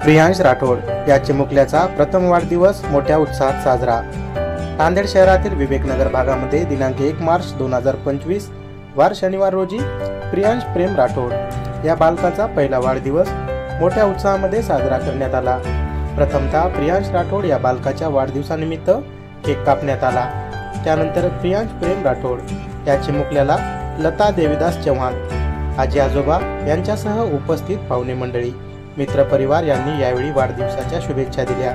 प्रियांश राठोड या चिमुकल्याचा प्रथम वाढदिवस मोठ्या उत्साहात साजरा। नांदेड शहरातील विवेकनगर भागामध्ये दिनांक 1 मार्च 2025 वार शनिवार रोजी प्रियांश प्रेम राठोड या बालकाचा पहिला वाढदिवस मोठ्या उत्साहामध्ये साजरा करण्यात आला। प्रथमतः प्रियांश राठोड या बालकाच्या वाढदिवसानिमित्त केक कापण्यात आला। त्यानंतर प्रियांश प्रेम राठोड या चिमुकल्याला लता देवीदास चव्हाण, आजी आजोबा यांच्यासह उपस्थित पाहुणे मंडळी, मित्रपरिवार यांनी यावेळी वाढदिवसाच्या शुभेच्छा दिल्या।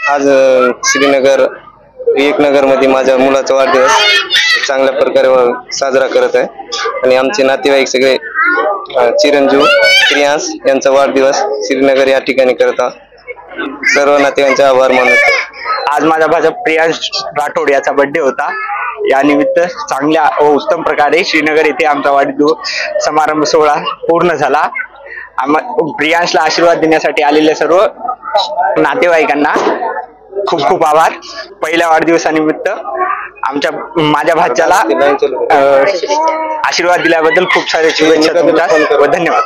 आज श्रीनगर विवेकनगर मध्ये माझ्या मुलाचा वाढदिवस चांगल्या प्रकारे साजरा करत आहे आणि आमचे नातेवाईक सगळे चिरंजीव प्रियांश यांचा वाढदिवस श्रीनगर या ठिकाणी करत आहोत। सर्व नातेवाईकांचे आभार मानतो। आज माझा भाचा प्रियांश राठोड याचा बर्थडे होता। या निमित्त चांगल्या व उत्तम प्रकारे श्रीनगर येथे आमचा वाढदिवस समारंभ सोहळा पूर्ण झाला। प्रियांशला आशीर्वाद देण्यासाठी आलेल्या सर्व नातेवाईकांना खूप खूप आभार। पहिल्या वाढदिवसानिमित्त माझ्या भाच्याला आशीर्वाद दिल्याबद्दल खूप सारे शुभेच्छा तुमच्या व धन्यवाद।